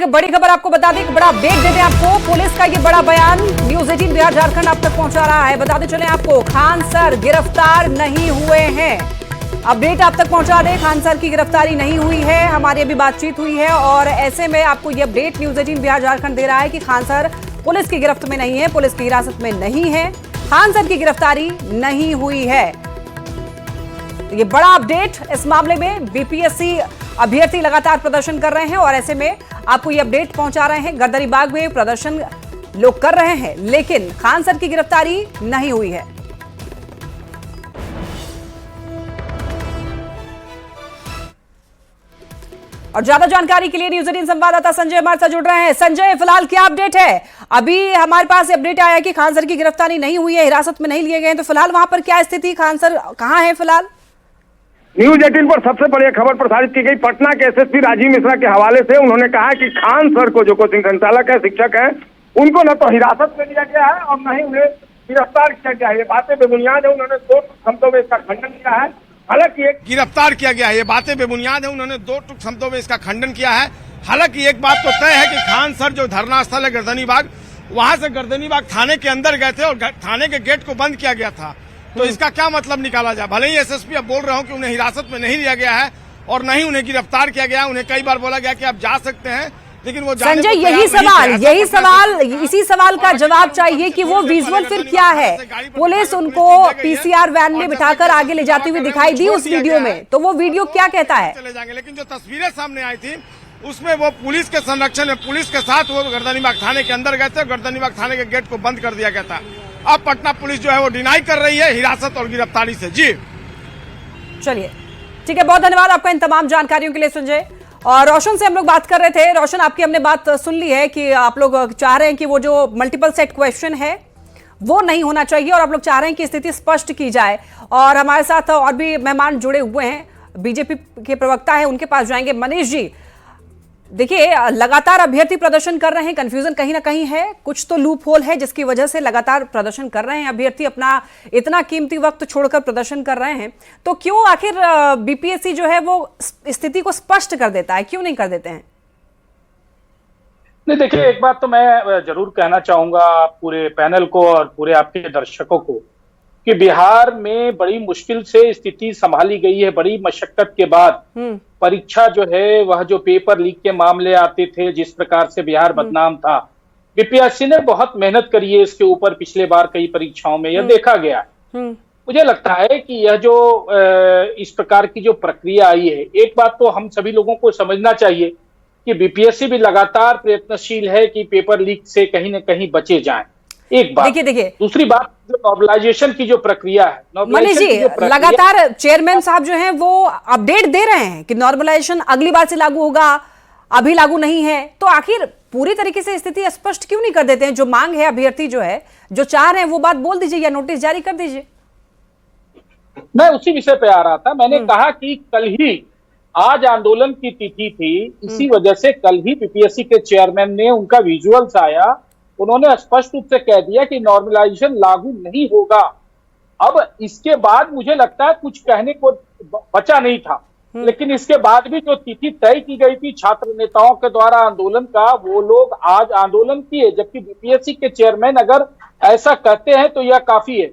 बड़ी खबर आपको बता दें, बड़ा अपडेट देते हैं आपको। पुलिस का ये बड़ा बयान न्यूज़ 18 बिहार झारखंड आप तक पहुंचा रहा है। बताते चले आपको, खान सर गिरफ्तार नहीं हुए हैं। अपडेट आप तक पहुंचा दें, खान सर की गिरफ्तारी नहीं हुई है। हमारी अभी बातचीत हुई है और ऐसे में आपको ये अपडेट न्यूज़ 18 बिहार झारखंड दे रहा है कि खान सर पुलिस की गिरफ्त में नहीं है, पुलिस की हिरासत में नहीं है। खान सर की गिरफ्तारी नहीं हुई है। ये बड़ा अपडेट इस मामले में। बीपीएससी अभ्यर्थी लगातार प्रदर्शन कर रहे हैं और ऐसे में आपको ये अपडेट पहुंचा रहे हैं। गर्दनीबाग में प्रदर्शन लोग कर रहे हैं, लेकिन खान सर की गिरफ्तारी नहीं हुई है। और ज्यादा जानकारी के लिए न्यूज़ 18 संवाददाता संजय हमारे साथ जुड़ रहे हैं। संजय, फिलहाल क्या अपडेट है? अभी हमारे पास अपडेट आया कि खान सर की गिरफ्तारी नहीं हुई है, हिरासत में नहीं लिए गए हैं, तो फिलहाल वहां पर क्या स्थिति, खान सर कहां है फिलहाल? न्यूज़ 18 पर सबसे बड़ी खबर प्रसारित की गई पटना के एसएसपी राजीव मिश्रा के हवाले से। उन्होंने कहा कि खान सर को, जो कोचिंग संचालक है, शिक्षक है, उनको न तो हिरासत में लिया गया है और न ही उन्हें गिरफ्तार किया गया है। ये बातें बेबुनियाद है। उन्होंने 2 शब्दों में इसका खंडन किया है। हालांकि एक गिरफ्तार किया गया है, ये बातें बेबुनियाद है। उन्होंने 2 शब्दों में इसका खंडन किया है। हालांकि एक बात तो तय है कि खान सर जो धरना स्थल है गर्दनीबाग, वहां से गर्दनीबाग थाने के अंदर गए थे और थाने के गेट को बंद किया गया था। तो इसका क्या मतलब निकाला जाए? भले ही एसएसपी अब बोल रहा हूं कि उन्हें हिरासत में नहीं लिया गया है और नहीं उन्हें गिरफ्तार किया गया। उन्हें कई बार बोला गया कि आप जा सकते हैं, लेकिन वो संजय, इसी सवाल का जवाब चाहिए कि वो विजुअल फिर क्या है? पुलिस उनको पीसीआर वैन में बिठाकर आगे ले जाती हुई दिखाई दी उस वीडियो में, तो वो वीडियो क्या कहता है? चले जाएंगे, लेकिन जो तस्वीरें सामने आई थी उसमें वो पुलिस के संरक्षण में, पुलिस के साथ वो गर्दनीबाग थाने के अंदर गए थे। गर्दनीबाग थाने के गेट को बंद कर दिया गया था। अब पटना पुलिस जो है वो डिनाई कर रही है हिरासत और गिरफ्तारी से। जी चलिए, ठीक है, बहुत धन्यवाद आपका इन तमाम जानकारियों के लिए संजय। और रोशन से हम लोग बात कर रहे थे। रोशन, आपकी हमने बात सुन ली है कि आप लोग चाह रहे हैं कि वो जो मल्टीपल सेट क्वेश्चन है वो नहीं होना चाहिए और आप लोग चाह रहे हैं कि स्थिति स्पष्ट की जाए। और हमारे साथ और भी मेहमान जुड़े हुए हैं, बीजेपी के प्रवक्ता है, उनके पास जाएंगे। मनीष जी, देखिए, लगातार अभ्यर्थी प्रदर्शन कर रहे हैं, कंफ्यूजन कहीं ना कहीं है, कुछ तो लूप होल है जिसकी वजह से लगातार प्रदर्शन कर रहे हैं अभ्यर्थी, अपना इतना कीमती वक्त छोड़कर प्रदर्शन कर रहे हैं। तो क्यों आखिर बीपीएससी जो है वो स्थिति को स्पष्ट कर देता है, क्यों नहीं कर देते हैं? नहीं, देखिए, एक बात तो मैं जरूर कहना चाहूंगा पूरे पैनल को और पूरे आपके दर्शकों को कि बिहार में बड़ी मुश्किल से स्थिति संभाली गई है। बड़ी मशक्कत के बाद परीक्षा जो है, वह जो पेपर लीक के मामले आते थे, जिस प्रकार से बिहार बदनाम था, बीपीएससी ने बहुत मेहनत करी है इसके ऊपर। पिछले बार कई परीक्षाओं में यह देखा गया है। मुझे लगता है कि यह जो इस प्रकार की जो प्रक्रिया आई है, एक बात तो हम सभी लोगों को समझना चाहिए कि बीपीएससी भी लगातार प्रयत्नशील है कि पेपर लीक से कहीं न कहीं बचे जाएं। एक बात। देखिए, दूसरी बात, जो नॉर्मलाइजेशन की जो प्रक्रिया है, मनीष जी, लगातार चेयरमैन साहब जो हैं वो अपडेट दे रहे हैं कि नॉर्मलाइजेशन अगली बार से लागू होगा, अभी लागू नहीं है। तो आखिर पूरी तरीके से स्थिति स्पष्ट क्यों नहीं कर देते हैं? जो मांग है अभ्यर्थी जो है, जो चाह रहे हैं, वो बात बोल दीजिए या नोटिस जारी कर दीजिए। मैं उसी विषय पे आ रहा था। मैंने कहा कि कल ही, आज आंदोलन की तिथि थी, इसी वजह से कल ही बीपीएससी के चेयरमैन ने, उनका विजुअल्स आया, उन्होंने स्पष्ट रूप से कह दिया कि नॉर्मलाइजेशन लागू नहीं होगा। अब इसके बाद मुझे लगता है कुछ कहने को बचा नहीं था, लेकिन इसके बाद भी जो तिथि तय की गई थी छात्र नेताओं के द्वारा आंदोलन का, वो लोग आज आंदोलन किए। जबकि बीपीएससी के चेयरमैन अगर ऐसा कहते हैं तो यह काफी है।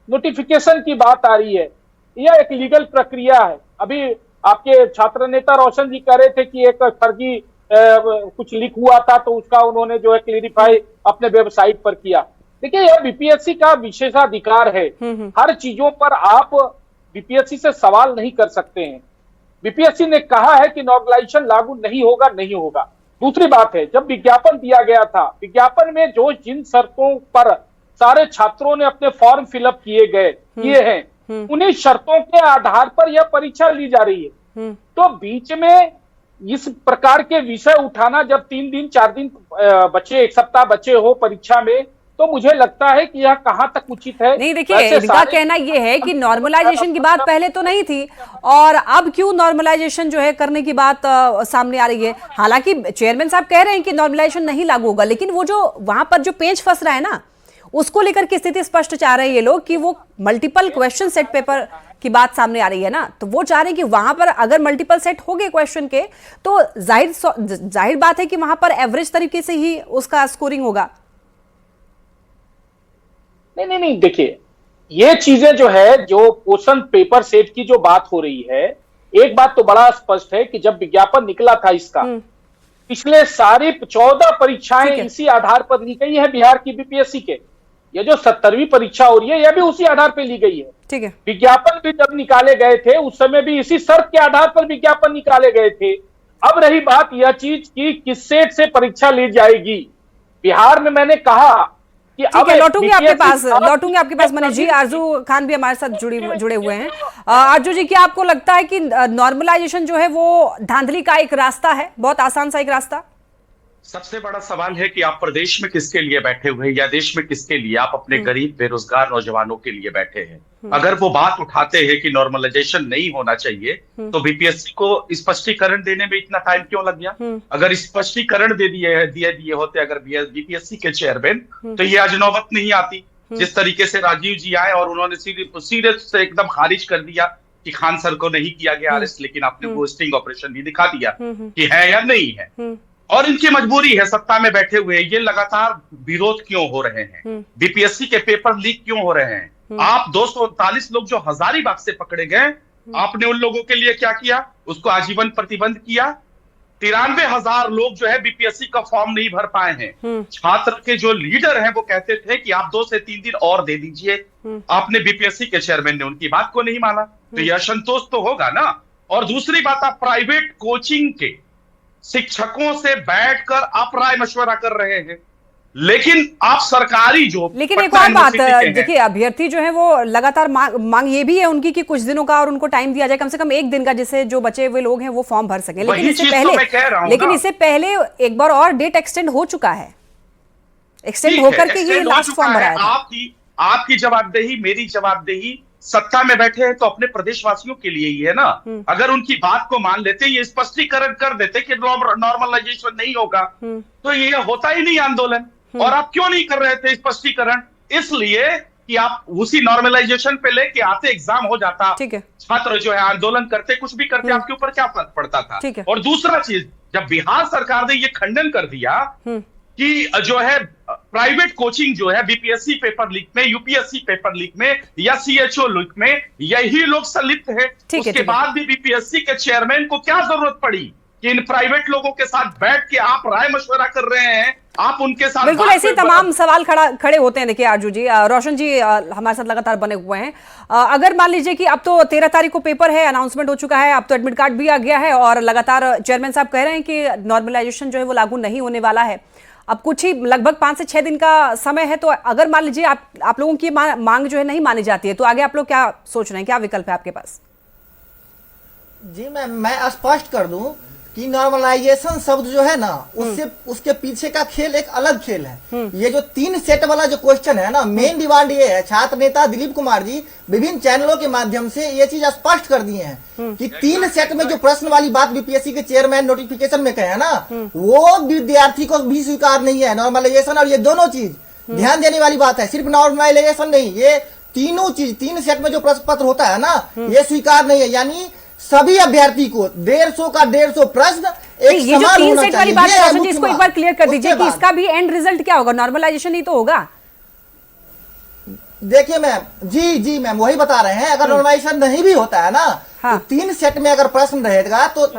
नोटिफिकेशन की बात आ रही है, यह एक लीगल प्रक्रिया है। अभी आपके छात्र नेता रोशन जी कह रहे थे कि एक फर्जी कुछ लीक हुआ था, तो उसका उन्होंने जो है क्लेरिफाई अपने वेबसाइट पर किया। देखिए, यह बीपीएससी का विशेषाधिकार है। हर चीजों पर आप बीपीएससी से सवाल नहीं कर सकते हैं। बीपीएससी ने कहा है कि नॉर्मलाइजेशन लागू नहीं होगा, नहीं होगा। दूसरी बात है, जब विज्ञापन दिया गया था, विज्ञापन में जो जिन शर्तों पर सारे छात्रों ने अपने फॉर्म फिलअप किए हैं, उन्हीं शर्तों के आधार पर यह परीक्षा ली जा रही है। तो बीच में इस प्रकार के विषय उठाना, जब 3 दिन 4 दिन बचे, 1 सप्ताह बचे हो परीक्षा में, तो मुझे लगता है कि यह कहां तक उचित है। नहीं, देखिए, इनका कहना यह है कि नॉर्मलाइजेशन की बात पहले तो नहीं थी और अब क्यों नॉर्मलाइजेशन जो है करने की बात सामने आ रही है। हालांकि चेयरमैन साहब कह रहे हैं कि नॉर्मलाइजेशन नहीं लागू होगा, लेकिन वो जो वहां पर जो पेंच फंस रहा है ना, उसको लेकर की स्थिति स्पष्ट चाह रहे हैं ये लोग कि वो मल्टीपल क्वेश्चन सेट पेपर की बात सामने आ रही है ना, तो वो चाह रहे हैं कि वहां पर अगर मल्टीपल सेट हो गए क्वेश्चन के तो जाहिर बात है कि वहां पर एवरेज तरीके से ही उसका स्कोरिंग होगा। नहीं, देखिए ये चीजें जो है, जो क्वेश्चन पेपर सेट की जो बात हो रही है, एक बात तो बड़ा स्पष्ट है कि जब विज्ञापन निकला था इसका, पिछले सारी 14 परीक्षाएं इसी आधार पर ली गई है बिहार की बीपीएससी के। ये जो 70वीं परीक्षा हो रही है, यह भी उसी आधार पर ली गई है। ठीक है। विज्ञापन भी जब निकाले गए थे उस समय भी इसी शर्त के आधार पर विज्ञापन निकाले गए थे। अब रही बात यह चीज की किस सेट से परीक्षा ली जाएगी बिहार में, मैंने कहा कि अब लौटूंगे आपके पास मनीष जी। आरजू खान भी हमारे साथ जुड़े हुए हैं। आरजू जी, क्या आपको लगता है कि नॉर्मलाइजेशन जो है वो धांधली का एक रास्ता है, बहुत आसान सा एक रास्ता? सबसे बड़ा सवाल है कि आप प्रदेश में किसके लिए बैठे हुए हैं या देश में किसके लिए? आप अपने गरीब बेरोजगार नौजवानों के लिए बैठे हैं। अगर वो बात उठाते हैं कि नॉर्मलाइजेशन नहीं होना चाहिए तो बीपीएससी को स्पष्टीकरण देने में इतना टाइम क्यों लग गया? अगर स्पष्टीकरण दे दिए होते अगर बीपीएससी के चेयरमैन, तो ये आज नौबत नहीं आती। जिस तरीके से राजीव जी आए और उन्होंने सीरियस से एकदम खारिज कर दिया कि खान सर को नहीं किया गया अरेस्ट, लेकिन आपने वो स्टिंग ऑपरेशन भी दिखा दिया कि है या नहीं है। और इनकी मजबूरी है, सत्ता में बैठे हुए ये लगातार विरोध क्यों हो रहे हैं? बीपीएससी के पेपर लीक क्यों हो रहे हैं? आप 239 लोग जो हजारीबाग से पकड़े गए, आपने उन लोगों के लिए क्या किया? उसको आजीवन प्रतिबंध किया। 93,000 लोग जो है बीपीएससी का फॉर्म नहीं भर पाए हैं। छात्र के जो लीडर हैं वो कहते थे कि आप 2 से 3 दिन और दे दीजिए। आपने बीपीएससी के चेयरमैन ने उनकी बात को नहीं माना, तो यह असंतोष तो होगा ना। और दूसरी बात, आप प्राइवेट कोचिंग के शिक्षकों से बैठकर आप राय मशवरा कर रहे हैं, लेकिन आप सरकारी जो, लेकिन एक और बात देखिए, अभ्यर्थी जो है वो लगातार मांग ये भी है उनकी कि कुछ दिनों का और उनको टाइम दिया जाए, कम से कम 1 दिन का, जिससे जो बचे हुए लोग हैं वो फॉर्म भर सकें। लेकिन इससे पहले एक बार और डेट एक्सटेंड हो चुका है, एक्सटेंड होकर के ही लास्ट फॉर्म भरा है। आपकी जवाबदेही, मेरी जवाबदेही, सत्ता में बैठे हैं तो अपने प्रदेशवासियों के लिए ही है ना। अगर उनकी बात को मान लेते, ये स्पष्टीकरण कर देते कि नॉर्मलाइजेशन नहीं होगा, तो ये होता ही नहीं आंदोलन। और आप क्यों नहीं कर रहे थे स्पष्टीकरण? इसलिए कि आप उसी नॉर्मलाइजेशन पे लेके आते, एग्जाम हो जाता, छात्र जो है आंदोलन करते, कुछ भी करते, आपके ऊपर क्या फर्क पड़ता था? और दूसरा चीज, जब बिहार सरकार ने ये खंडन कर दिया कि जो है प्राइवेट कोचिंग जो है बीपीएससी पेपर लीक में, यूपीएससी पेपर लीक में या सीएचओ लीक में यही लोग संलिप्त है, उसके बाद भी बीपीएससी के चेयरमैन को क्या जरूरत पड़ी कि इन प्राइवेट लोगों के साथ बैठ के आप राय मशवरा कर रहे हैं? आप उनके साथ बिल्कुल ऐसे तमाम सवाल खड़े होते हैं। देखिए आरजू जी, रोशन जी हमारे साथ लगातार बने हुए हैं। अगर मान लीजिए कि अब तो 13 तारीख को पेपर है, अनाउंसमेंट हो चुका है, अब तो एडमिट कार्ड भी आ गया है और लगातार चेयरमैन साहब कह रहे हैं कि नॉर्मलाइजेशन जो है वो लागू नहीं होने वाला है। अब कुछ ही लगभग 5 से 6 दिन का समय है, तो अगर मान लीजिए आप लोगों की मांग जो है नहीं मानी जाती है, तो आगे आप लोग क्या सोच रहे हैं, क्या विकल्प है आपके पास? जी मैं स्पष्ट कर दूं कि नॉर्मलाइजेशन शब्द जो है ना, उसके पीछे का खेल एक अलग खेल है। ये जो 3 सेट वाला जो क्वेश्चन है ना, मेन डिमांड ये है, छात्र नेता दिलीप कुमार जी विभिन्न चैनलों के माध्यम से ये चीज स्पष्ट कर दिए हैं कि 3 सेट में जो प्रश्न वाली बात बीपीएससी के चेयरमैन नोटिफिकेशन में कहे हैं ना, वो विद्यार्थी को भी स्वीकार नहीं है। नॉर्मलाइजेशन और ये दोनों चीज ध्यान देने वाली बात है, सिर्फ नॉर्मलाइजेशन नहीं, ये तीनों चीज 3 सेट में जो प्रश्न पत्र होता है ना, ये स्वीकार नहीं है। यानी सभी अभ्यर्थी को 150 का 150 प्रश्न एक ये जो 3 सेट वाली बात है, रोशन जी इसको एक बार क्लियर कर दीजिए कि इसका भी एंड रिजल्ट क्या होगा? नॉर्मलाइजेशन ही तो होगा। देखिए मैम, जी मैम वही बता रहे हैं, अगर नॉर्मलाइजेशन नहीं भी होता है ना, तो 3 सेट में अगर प्रश्न रहेगा तो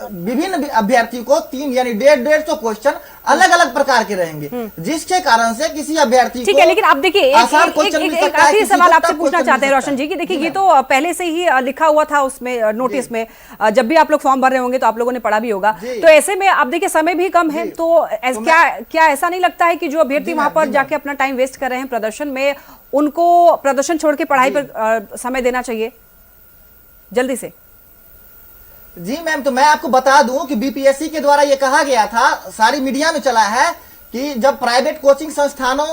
विभिन्न अभ्यर्थी को 3 यानी 150 क्वेश्चन अलग अलग प्रकार के रहेंगे, जिसके कारण से किसी अभ्यर्थी ठीक है। लेकिन आप देखिए एक आखिरी सवाल आपसे पूछना चाहते हैं रोशन जी कि देखिए ये तो पहले से ही लिखा हुआ था उसमें नोटिस में, जब भी आप लोग फॉर्म भर रहे होंगे तो आप लोगों ने पढ़ा भी होगा, तो ऐसे में आप देखिए समय भी कम है, तो क्या ऐसा नहीं लगता है कि जो अभ्यर्थी वहां पर जाके अपना टाइम वेस्ट कर रहे हैं प्रदर्शन में, उनको प्रदर्शन छोड़ के पढ़ाई पर समय देना चाहिए जल्दी से? जी मैम, तो मैं आपको बता दूं कि बीपीएससी के द्वारा ये कहा गया था, सारी मीडिया में चला है कि जब प्राइवेट कोचिंग संस्थानों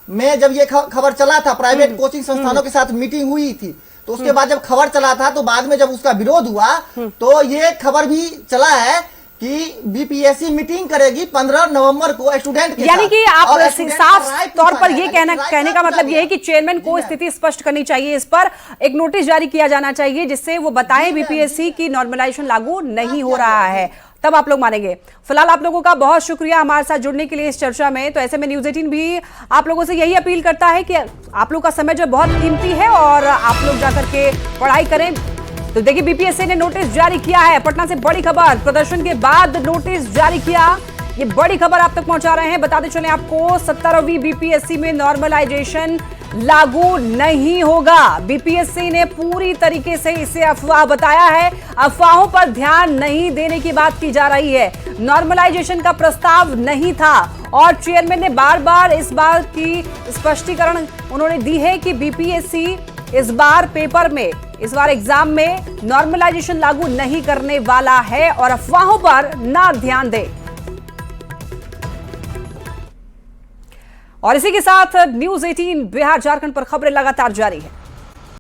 में जब ये खबर चला था, प्राइवेट कोचिंग संस्थानों के साथ मीटिंग हुई थी, तो उसके बाद जब खबर चला था, तो बाद में जब उसका विरोध हुआ तो ये खबर भी चला है कि बीपीएससी मीटिंग करेगी 15 नवंबर को स्टूडेंट के यानी साथ। कि और आप स्टूडेंट साफ का राय तौर पूछा पर है, ये लेकिन राय कहने का कब मतलब पूछा ये है कि गया? चेयरमैन को स्थिति स्पष्ट करनी चाहिए, इस पर एक नोटिस जारी किया जाना चाहिए जिससे वो बताएं बीपीएससी की नॉर्मलाइजेशन लागू नहीं हो रहा है, तब आप लोग मानेंगे। फिलहाल आप लोगों का बहुत शुक्रिया हमारे साथ जुड़ने के लिए इस चर्चा में। तो ऐसे में न्यूज़ 18 भी आप लोगों से यही अपील करता है कि आप लोग का समय जो बहुत कीमती है और आप लोग जाकर के पढ़ाई करें। तो देखिए बीपीएससी ने नोटिस जारी किया है, पटना से बड़ी खबर, प्रदर्शन के बाद नोटिस जारी किया, ये बड़ी खबर आप तक पहुंचा रहे हैं। बताते चले आपको 17वीं बीपीएससी में नॉर्मलाइजेशन लागू नहीं होगा। बीपीएससी ने पूरी तरीके से इसे अफवाह बताया है, अफवाहों पर ध्यान नहीं देने की बात की जा रही है। नॉर्मलाइजेशन का प्रस्ताव नहीं था और चेयरमैन ने बार बार इस बात की स्पष्टीकरण उन्होंने दी है कि बीपीएससी इस बार पेपर में, इस बार एग्जाम में नॉर्मलाइजेशन लागू नहीं करने वाला है और अफवाहों पर ना ध्यान दे। और इसी के साथ न्यूज़ 18 बिहार झारखंड पर खबरें लगातार जारी है।